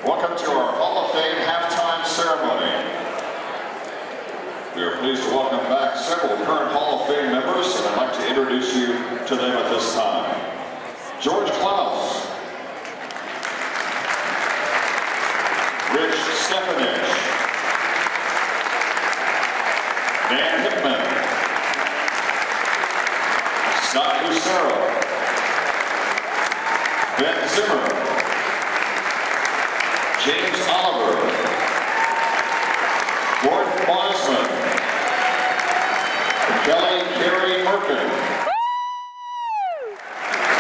Welcome to our Hall of Fame halftime ceremony. We are pleased to welcome back several current Hall of Fame members, and I'd like to introduce you to them at this time. George Klaus, Rich Stefanich, Dan Hickman, Scott Lucero, Ben Zimmer, James Oliver, Gordon Bosman, Kelly Carey Merkin,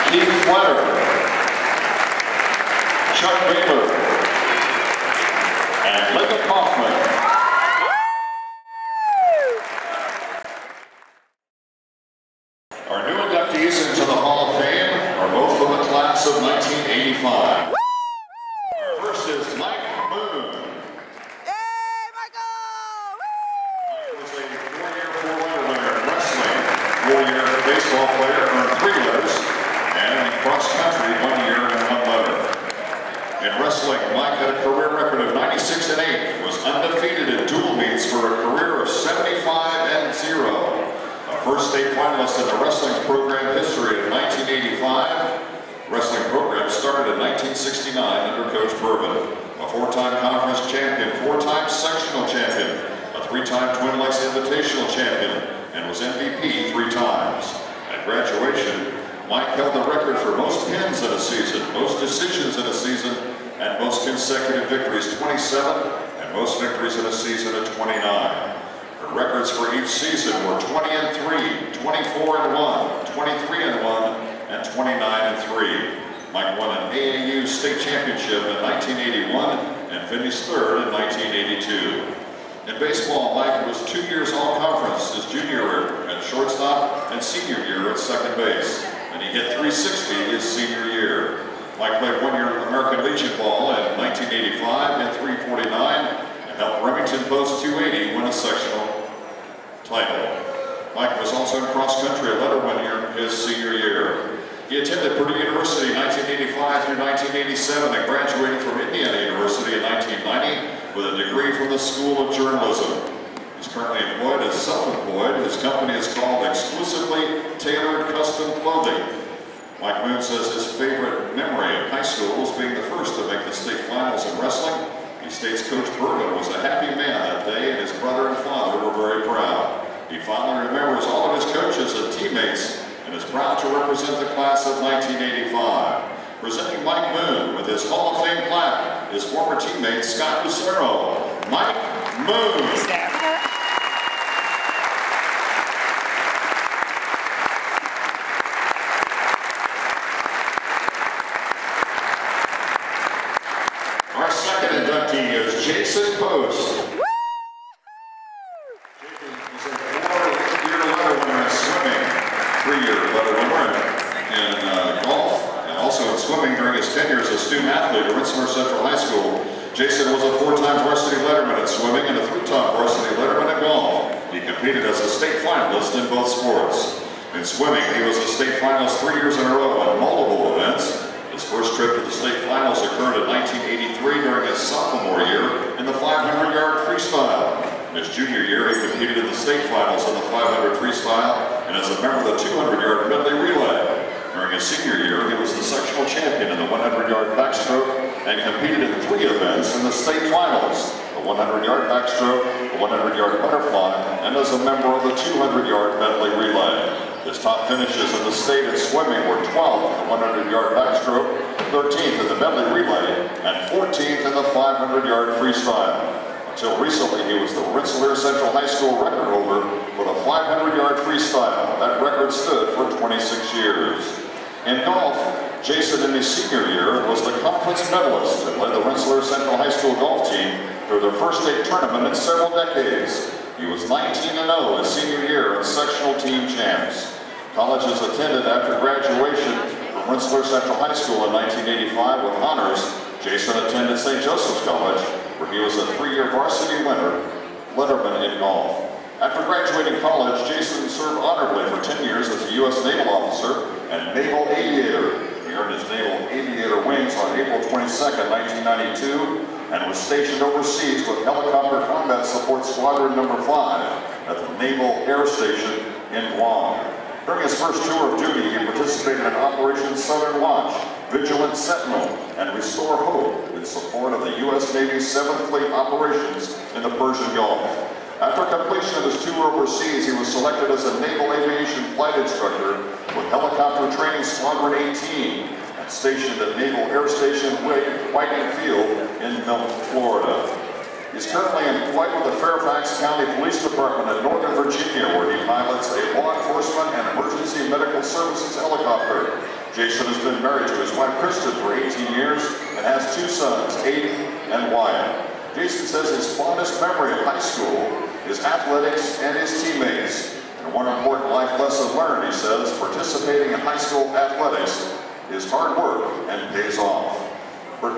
Keith Fletter, Chuck Baylor, and Linda Kaufman. Our new inductees into the Hall of Fame are both from the class of 1985. First is Mike Moon. Yay, Michael! Mike was a four-year four-letter winner in wrestling, four-year baseball player, earned 3 letters, and in cross-country 1 year and 1 letter. In wrestling, Mike had a career record of 96-8, was undefeated in dual meets for a career of 75-0. A first state finalist in the wrestling program history in 1985. Wrestling program started in 1969 under Coach Bourbon. A 4-time conference champion, 4-time sectional champion, a 3-time Twin Lakes Invitational champion, and was MVP 3 times. At graduation, Mike held the record for most pins in a season, most decisions in a season, and most consecutive victories, 27, and most victories in a season at 29. Her records for each season were 20-3, 24-1, 23-1, and 29-3. Mike won an AAU state championship in 1981 and finished 3rd in 1982. In baseball, Mike was 2 years all-conference his junior year at shortstop and senior year at second base, and he hit .360 his senior year. Mike played 1 year American Legion ball in 1985, hit .349, and helped Remington Post 280 win a sectional title. Mike was also in cross-country a letter winner his senior year. He attended Purdue University 1985 through 1987 and graduated from Indiana University in 1990 with a degree from the School of Journalism. He's currently employed as self-employed. His company is called Exclusively Tailored Custom Clothing. Mike Moon says his favorite memory of high school was being the first to make the state finals in wrestling. He states Coach Bourbon was a happy man that day, and his brother and father were very proud. He fondly remembers all of his coaches and teammates and is proud to represent the class of 1985. Presenting Mike Moon with his Hall of Fame plaque, his former teammate Scott Lucero. Mike Moon. Our second inductee is Jason Post. Swimming during his tenure as a student athlete at Rensselaer Central High School. Jason was a 4-time varsity letterman at swimming and a 3-time varsity letterman at golf. He competed as a state finalist in both sports. In swimming, he was a state finalist 3 years in a row at multiple events. His first trip to the state finals occurred in 1983 during his sophomore year in the 500-yard freestyle. In his junior year, he competed in the state finals in the 500 freestyle and as a member of the 200-yard medley relay. During his senior year, he was the sectional champion in the 100-yard backstroke and competed in 3 events in the state finals, the 100-yard backstroke, the 100-yard butterfly, and as a member of the 200-yard medley relay. His top finishes in the state in swimming were 12th in the 100-yard backstroke, 13th in the medley relay, and 14th in the 500-yard freestyle. Until recently, he was the Rensselaer Central High School record holder for the 500-yard freestyle. That record stood for 26 years. In golf, Jason in his senior year was the conference medalist and led the Rensselaer Central High School golf team through their first state tournament in several decades. He was 19-0 his senior year and sectional team champs. Colleges attended after graduation from Rensselaer Central High School in 1985 with honors. Jason attended St. Joseph's College, where he was a 3-year varsity letterman in golf. After graduating college, Jason served honorably for 10 years as a U.S. naval officer and naval aviator. He earned his Naval Aviator wings on April 22nd, 1992, and was stationed overseas with Helicopter Combat Support Squadron Number 5 at the Naval Air Station in Guam. During his first tour of duty, he participated in Operation Southern Watch, Vigilant Sentinel, and Restore Hope in support of the U.S. Navy's 7th Fleet operations in the Persian Gulf. After completion of his tour overseas, he was selected as a Naval Aviation Flight Instructor with Helicopter Training Squadron 18 and stationed at Naval Air Station Whiting Field in Milton, Florida. He's currently employed with the Fairfax County Police Department in Northern Virginia, where he pilots a law enforcement and emergency medical services helicopter. Jason has been married to his wife Kristen for 18 years and has 2 sons, Aiden and Wyatt. Jason says his fondest memory of high school is athletics and his teammates. And one important life lesson learned, he says, participating in high school athletics is hard work and pays off. We're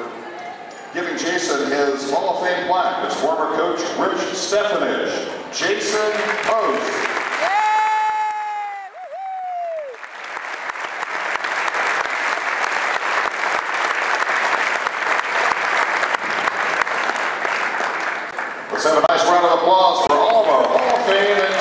giving Jason his Hall of Fame plaque is former coach Rich Stefanich. Jason Post. Let's have a nice round of applause for all of our Hall of Fame